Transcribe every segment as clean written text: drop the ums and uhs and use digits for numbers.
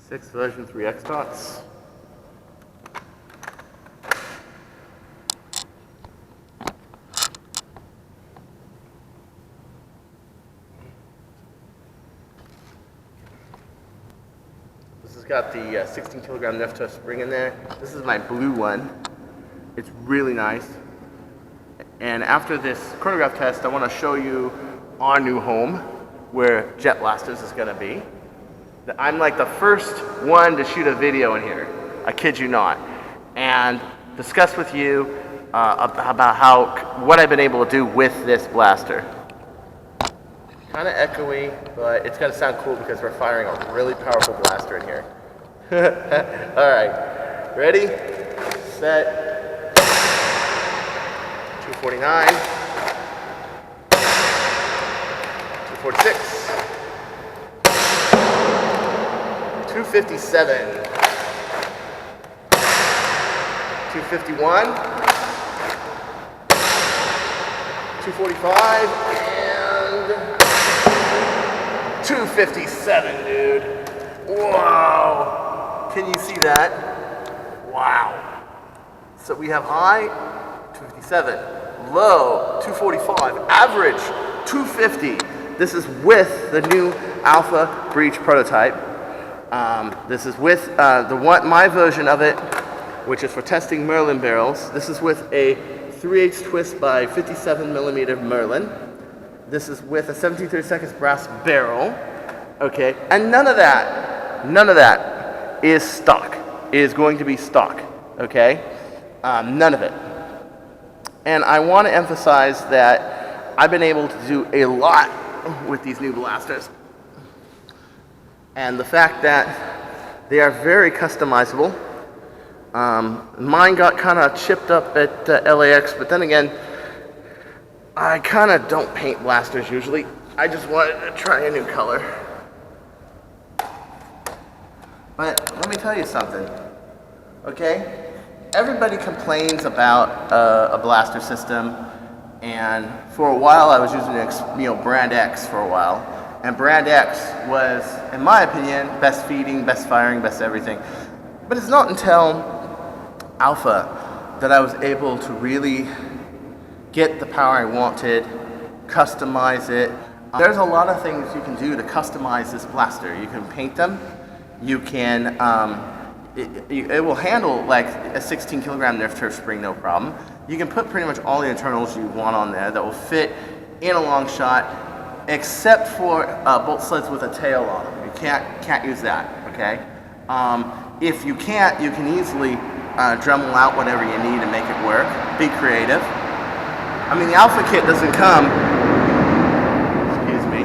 6 version 3X dots. This has got the 16 kilogram Nefta spring in there. This is my blue one. It's really nice. And after this chronograph test, I want to show you our new home where Jet Blasters is going to be. I'm like the first one to shoot a video in here, I kid you not, and discuss with you about what I've been able to do with this blaster. Kind of echoey, but it's going to sound cool because we're firing a really powerful blaster in here. All right, ready, set, 249, 246. 257, 251, 245, and 257, dude. Wow. Can you see that? Wow. So we have high, 257, low, 245, average, 250. This is with the new Alpha Breach prototype. This is with my version of it, which is for testing Merlin barrels. This is with a 3/8 twist by 57 millimeter Merlin. This is with a 17/32 brass barrel. Okay, and none of that is stock. Is going to be stock. Okay, none of it. And I want to emphasize that I've been able to do a lot with these new blasters. And the fact that they are very customizable. Mine got kind of chipped up at LAX, but then again, I kind of don't paint blasters usually. I just wanted to try a new color. But let me tell you something, okay? Everybody complains about a blaster system, and for a while I was using brand X for a while. And brand X was, in my opinion, best feeding, best firing, best everything. But it's not until Alpha that I was able to really get the power I wanted, customize it. There's a lot of things you can do to customize this blaster. You can paint them. You can, it will handle like a 16 kilogram Nerf turf spring, no problem. You can put pretty much all the internals you want on there that will fit in a long shot, except for bolt sleds with a tail on them. You can't use that, okay? If you can't, you can easily Dremel out whatever you need to make it work. Be creative. I mean, the Alpha kit doesn't come, excuse me,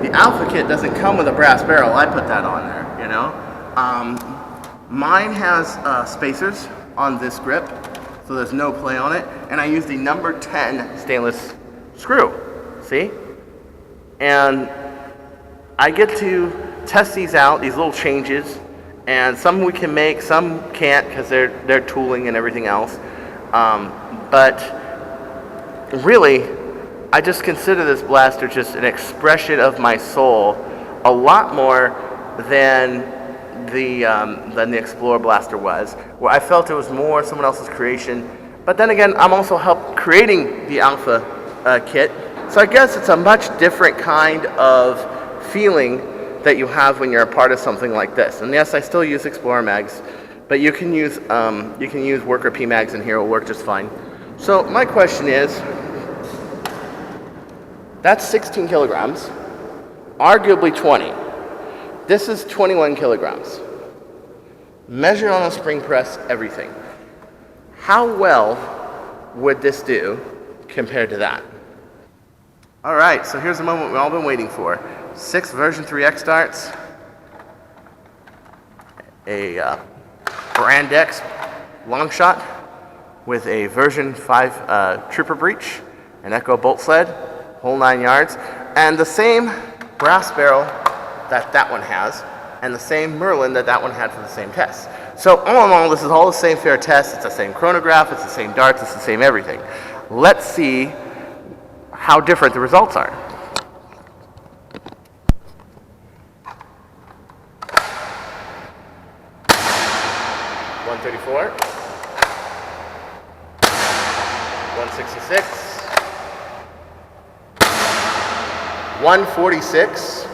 the Alpha kit doesn't come with a brass barrel. I put that on there, you know? Mine has spacers on this grip, so there's no play on it, and I use the number 10 stainless screw, see? And I get to test these out, these little changes, and some we can make, some can't because they're tooling and everything else. But really, I just consider this blaster just an expression of my soul, a lot more than the Explorer blaster was, where I felt it was more someone else's creation. But then again, I'm also helped creating the Alpha kit. So I guess it's a much different kind of feeling that you have when you're a part of something like this. And yes, I still use Explorer mags, but you can use Worker P mags in here. It'll work just fine. So my question is, that's 16 kilograms, arguably 20. This is 21 kilograms. Measured on a spring press, everything. How well would this do compared to that? All right, so here's the moment we've all been waiting for. 6 version 3X darts, a brand X long shot with a version 5 trooper breech, an Echo bolt sled, whole 9 yards, and the same brass barrel that one has, and the same Merlin that one had for the same test. So all in all, this is all the same fair test. It's the same chronograph, it's the same darts, it's the same everything. Let's see how different the results are. 134, 166, 146,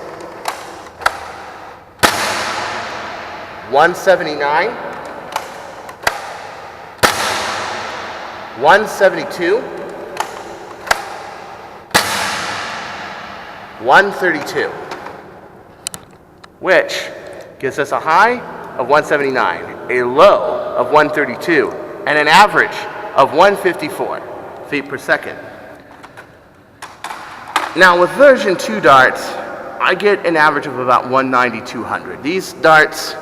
179, 172, 132, which gives us a high of 179, a low of 132, and an average of 154 feet per second. Now with version 2 darts, I get an average of about 190, 200. These darts,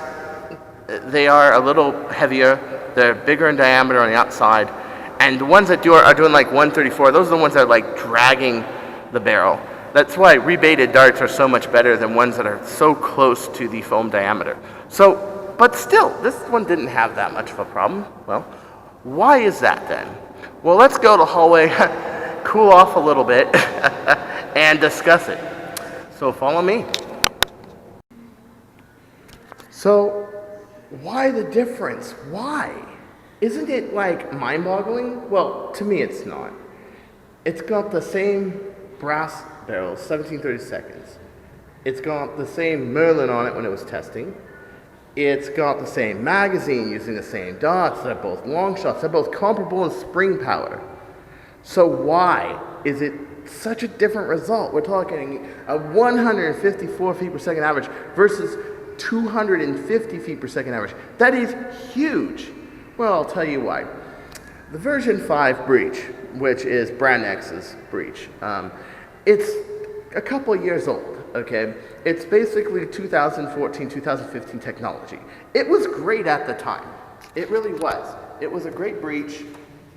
they are a little heavier, they're bigger in diameter on the outside, and the ones that are doing like 134, those are the ones that are like dragging the barrel. That's why rebaited darts are so much better than ones that are so close to the foam diameter. So, but still, this one didn't have that much of a problem. Well, why is that then? Well, let's go to the hallway, cool off a little bit, and discuss it. So follow me. So, why the difference? Why? Isn't it like mind-boggling? Well, to me it's not. It's got the same brass barrels, 17/32. It's got the same Merlin on it when it was testing. It's got the same magazine using the same darts. They're both long shots. They're both comparable in spring power. So why is it such a different result? We're talking a 154 feet per second average versus 250 feet per second average. That is huge. Well, I'll tell you why. The version 5 breech, which is Brand X's breech, it's a couple of years old, okay? It's basically 2014, 2015 technology. It was great at the time. It really was. It was a great breech,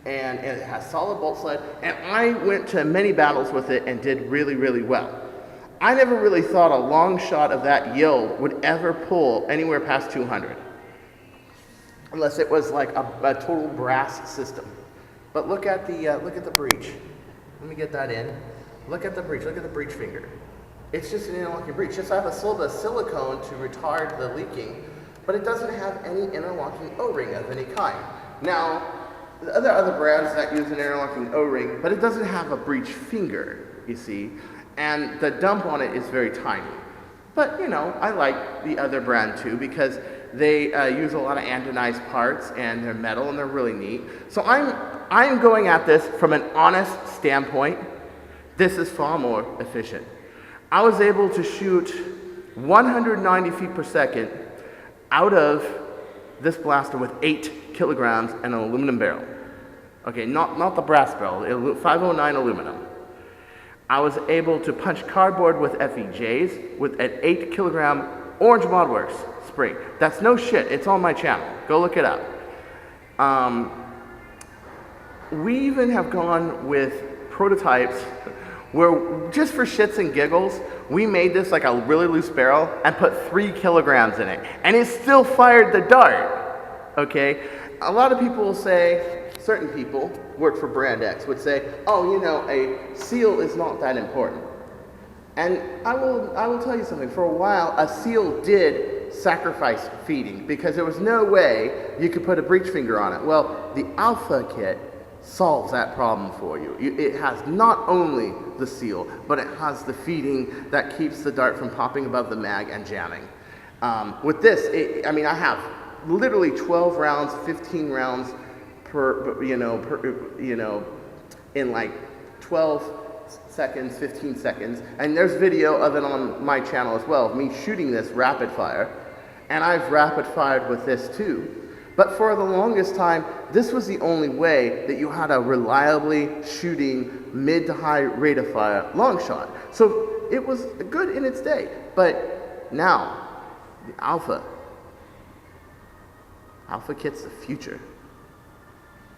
and it has solid bolt sled, and I went to many battles with it and did really, really well. I never really thought a long shot of that yield would ever pull anywhere past 200, unless it was like a total brass system. But look at the breech. Let me get that in. Look at the breech. Look at the breech finger. It's just an interlocking breech. Just have a little bit of silicone to retard the leaking, but it doesn't have any interlocking O-ring of any kind. Now, there are other brands that use an interlocking O-ring, but it doesn't have a breech finger, you see, and the dump on it is very tiny. But, you know, I like the other brand too because they use a lot of anodized parts and they're metal and they're really neat. So I'm going at this from an honest standpoint. This is far more efficient. I was able to shoot 190 feet per second out of this blaster with 8 kilograms and an aluminum barrel. Okay, not the brass barrel, 509 aluminum. I was able to punch cardboard with FEJs with an 8 kilogram Orange Modworks spring. That's no shit, it's on my channel. Go look it up. We even have gone with prototypes where just for shits and giggles, we made this like a really loose barrel and put 3 kilograms in it. And it still fired the dart, okay? A lot of people will say, certain people work for Brand X would say, oh, you know, a seal is not that important. And I will tell you something, for a while, a seal did sacrifice feeding because there was no way you could put a breech finger on it. Well, the Alpha kit solves that problem for you. It has not only the seal, but it has the feeding that keeps the dart from popping above the mag and jamming. With this, I mean, I have literally 12 rounds, 15 rounds per, in like 12 seconds, 15 seconds. And there's video of it on my channel as well, of me shooting this rapid fire. And I've rapid fired with this too. But for the longest time, this was the only way that you had a reliably shooting mid to high rate of fire long shot. So it was good in its day. But now, the Alpha kit's the future.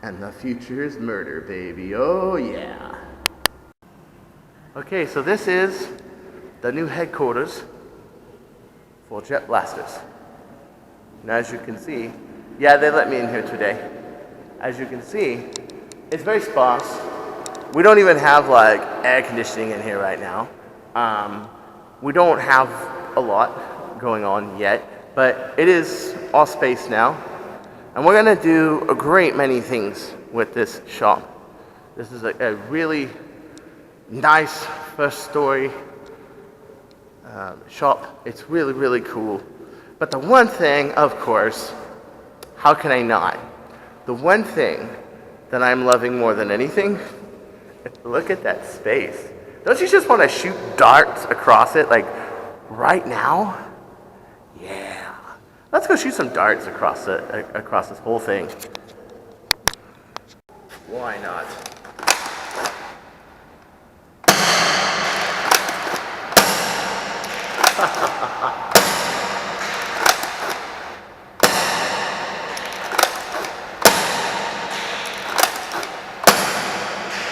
And the future is murder, baby. Oh yeah. Okay, so this is the new headquarters for Jet Blasters. And as you can see, yeah, they let me in here today. As you can see, it's very sparse. We don't even have like air conditioning in here right now. We don't have a lot going on yet, but it is all space now. And we're gonna do a great many things with this shop. This is a really nice first story shop. It's really, really cool. But the one thing, of course, how can I not? The one thing that I'm loving more than anything, look at that space. Don't you just want to shoot darts across it, like right now? Yeah. Let's go shoot some darts across this whole thing. Why not?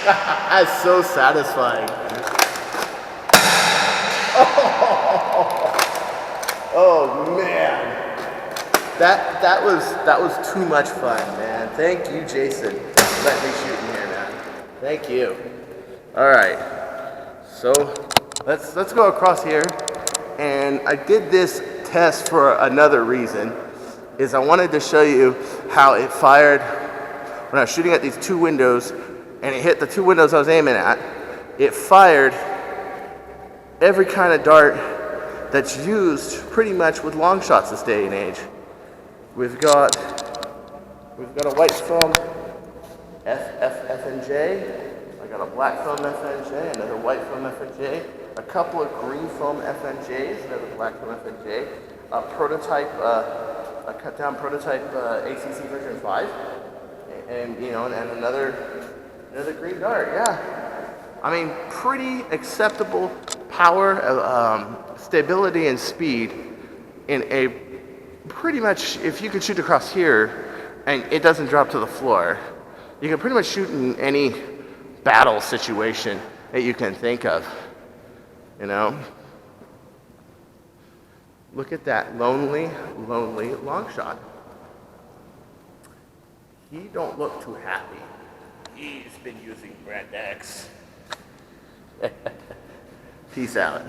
That's so satisfying. Oh man. That was too much fun, man. Thank you, Jason, for letting me shoot in here, man. Thank you. All right. So let's go across here. And I did this test for another reason, is I wanted to show you how it fired when I was shooting at these two windows, and it hit the two windows I was aiming at. It fired every kind of dart that's used pretty much with long shots this day and age. We've got a white foam FNJ. I got a black foam FNJ, another white foam FNJ, a couple of green foam FNJs, another black foam FNJ, a prototype, a cut down prototype ACC version 5, and another green dart. Yeah, I mean, pretty acceptable power, stability, and speed in a pretty much, if you could shoot across here and it doesn't drop to the floor, you can pretty much shoot in any battle situation that you can think of, Look at that lonely long shot. He don't look too happy. He's been using Brand X. Peace out.